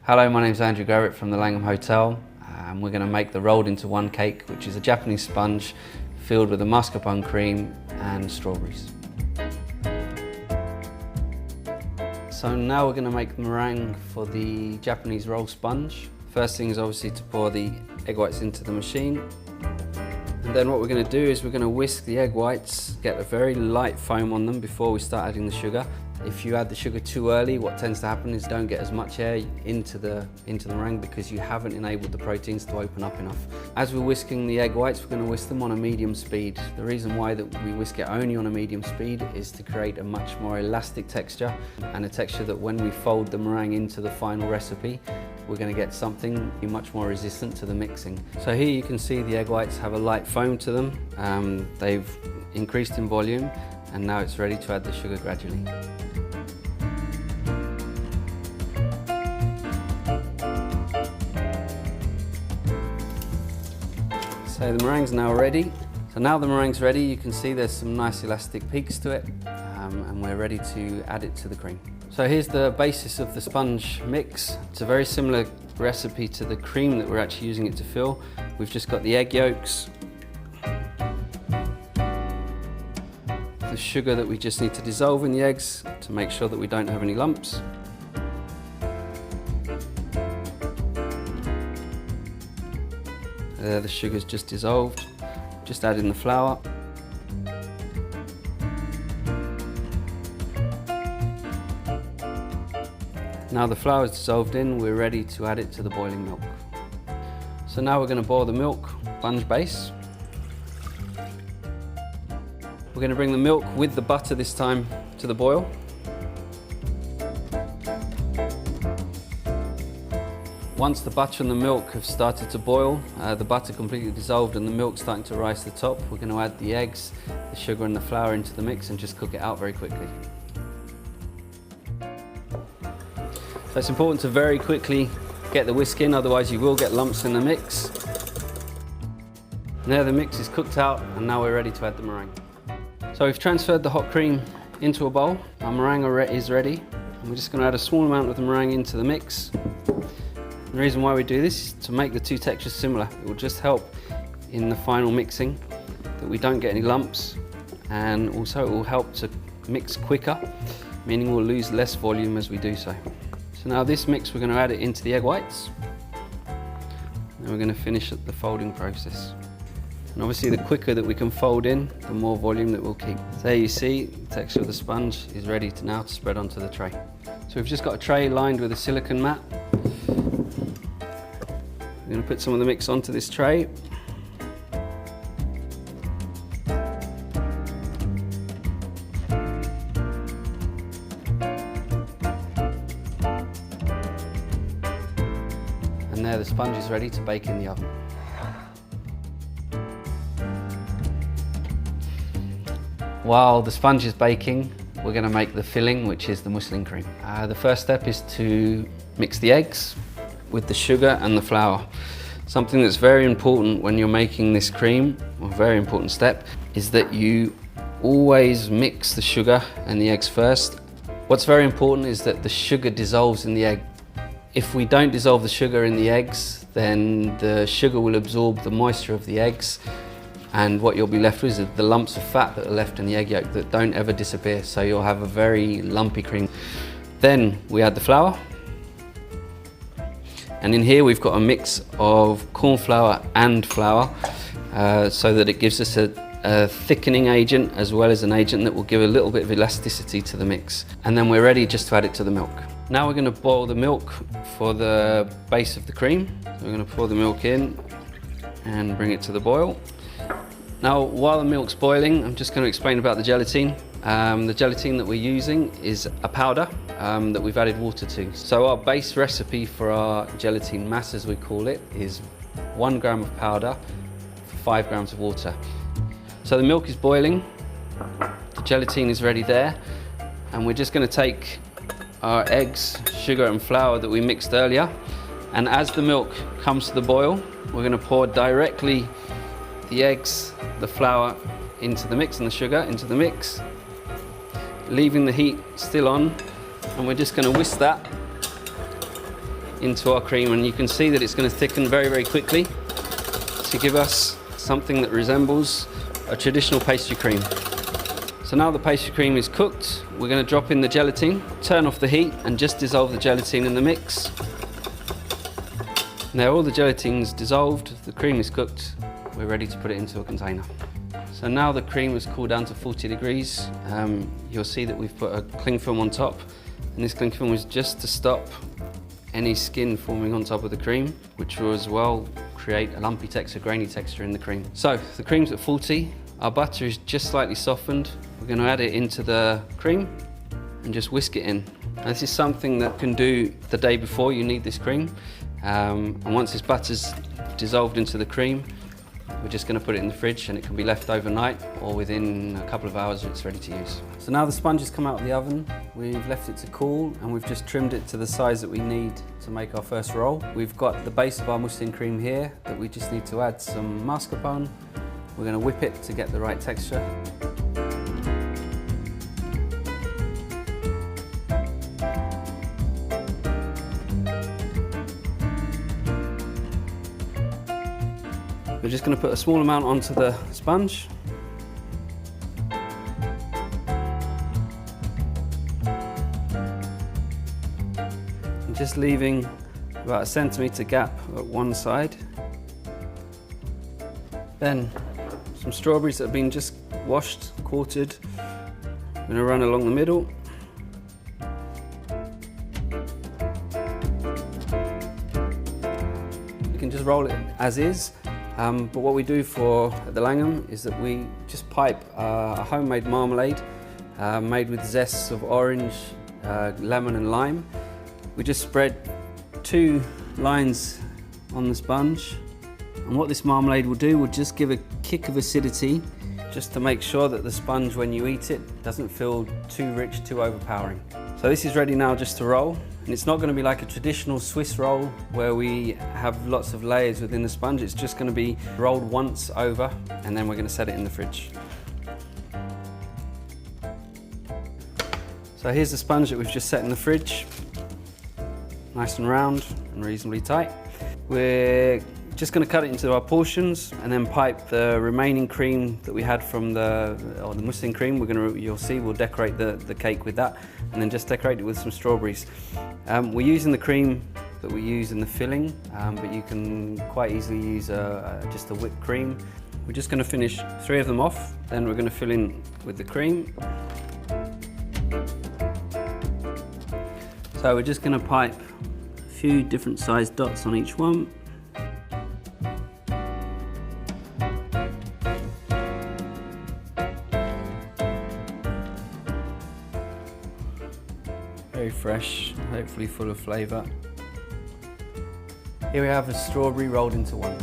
Hello, my name is Andrew Garrett from the Langham Hotel. We're going to make the rolled into one cake, which is a Japanese sponge filled with a mascarpone cream and strawberries. So now we're going to make the meringue for the Japanese roll sponge. First thing is obviously to pour the egg whites into the machine. And then what we're going to do is we're going to whisk the egg whites, get a very light foam on them before we start adding the sugar. If you add the sugar too early, what tends to happen is don't get as much air into the meringue because you haven't enabled the proteins to open up enough. As we're whisking the egg whites, we're going to whisk them on a medium speed. The reason why that we whisk it only on a medium speed is to create a much more elastic texture and a texture that when we fold the meringue into the final recipe, we're going to get something much more resistant to the mixing. So here you can see the egg whites have a light foam to them. They've increased in volume and now it's ready to add the sugar gradually. So the meringue's now ready. So now the meringue's ready, you can see there's some nice elastic peaks to it and we're ready to add it to the cream. So here's the basis of the sponge mix. It's a very similar recipe to the cream that we're actually using it to fill. We've just got the egg yolks, the sugar that we just need to dissolve in the eggs to make sure that we don't have any lumps. There, the sugar's just dissolved. Just add in the flour. Now the flour is dissolved in, we're ready to add it to the boiling milk. So now we're going to boil the milk, sponge base. We're going to bring the milk with the butter this time to the boil. Once the butter and the milk have started to boil, the butter completely dissolved and the milk starting to rise to the top, we're going to add the eggs, the sugar and the flour into the mix and just cook it out very quickly. So it's important to very quickly get the whisk in, otherwise you will get lumps in the mix. Now the mix is cooked out and now we're ready to add the meringue. So we've transferred the hot cream into a bowl. Our meringue is ready and we're just going to add a small amount of the meringue into the mix. The reason why we do this is to make the two textures similar. It will just help in the final mixing that we don't get any lumps, and also it will help to mix quicker, meaning we'll lose less volume as we do so. So now this mix, we're going to add it into the egg whites and we're going to finish the folding process. And obviously the quicker that we can fold in, the more volume that we'll keep. So there you see the texture of the sponge is ready now to spread onto the tray. So we've just got a tray lined with a silicone mat. We're going to put some of the mix onto this tray. And there the sponge is ready to bake in the oven. While the sponge is baking, we're going to make the filling, which is the muslin cream. The first step is to mix the eggs with the sugar and the flour. Something that's very important when you're making this cream, a very important step, is that you always mix the sugar and the eggs first. What's very important is that the sugar dissolves in the egg. If we don't dissolve the sugar in the eggs, then the sugar will absorb the moisture of the eggs, and what you'll be left with is the lumps of fat that are left in the egg yolk that don't ever disappear, so you'll have a very lumpy cream. Then we add the flour. And in here we've got a mix of corn flour and flour so that it gives us a thickening agent as well as an agent that will give a little bit of elasticity to the mix. And then we're ready just to add it to the milk. Now we're going to boil the milk for the base of the cream. So we're going to pour the milk in and bring it to the boil. Now while the milk's boiling, I'm just going to explain about the gelatine. The gelatine that we're using is a powder that we've added water to. So our base recipe for our gelatine mass, as we call it, is 1 gram of powder for 5 grams of water. So the milk is boiling, the gelatine is ready there, and we're just going to take our eggs, sugar and flour that we mixed earlier, and as the milk comes to the boil, we're going to pour directly the eggs, the flour into the mix and the sugar into the mix, leaving the heat still on, and we're just going to whisk that into our cream, and you can see that it's going to thicken very, very quickly to give us something that resembles a traditional pastry cream. So now the pastry cream is cooked, we're going to drop in the gelatine, turn off the heat and just dissolve the gelatine in the mix. Now all the gelatine's dissolved, the cream is cooked, we're ready to put it into a container. So now the cream has cooled down to 40 degrees. You'll see that we've put a cling film on top, and this cling film is just to stop any skin forming on top of the cream, which will as well create a lumpy texture, grainy texture in the cream. So the cream's at 40, our butter is just slightly softened. We're going to add it into the cream and just whisk it in. Now, this is something that can do the day before you need this cream. And once this butter's dissolved into the cream, we're just going to put it in the fridge, and it can be left overnight, or within a couple of hours it's ready to use. So now the sponge has come out of the oven, we've left it to cool, and we've just trimmed it to the size that we need to make our first roll. We've got the base of our muslin cream here that we just need to add some mascarpone. We're going to whip it to get the right texture. We're just going to put a small amount onto the sponge. And just leaving about a centimetre gap at one side. Then some strawberries that have been just washed, quartered. I'm going to run along the middle. You can just roll it as is. But what we do at the Langham is that we just pipe a homemade marmalade made with zests of orange, lemon and lime. We just spread 2 lines on the sponge, and what this marmalade will do will just give a kick of acidity, just to make sure that the sponge, when you eat it, doesn't feel too rich, too overpowering. So this is ready now just to roll. And it's not going to be like a traditional Swiss roll where we have lots of layers within the sponge. It's just going to be rolled once over, and then we're going to set it in the fridge. So here's the sponge that we've just set in the fridge. Nice and round and reasonably tight. We're just going to cut it into our portions and then pipe the remaining cream that we had from the muslin cream. You'll see we'll decorate the cake with that, and then just decorate it with some strawberries. We're using the cream that we use in the filling, but you can quite easily use just a whipped cream. We're just going to finish 3 of them off, then we're going to fill in with the cream. So we're just going to pipe a few different sized dots on each one. Very fresh, hopefully full of flavour. Here we have a strawberry rolled into one.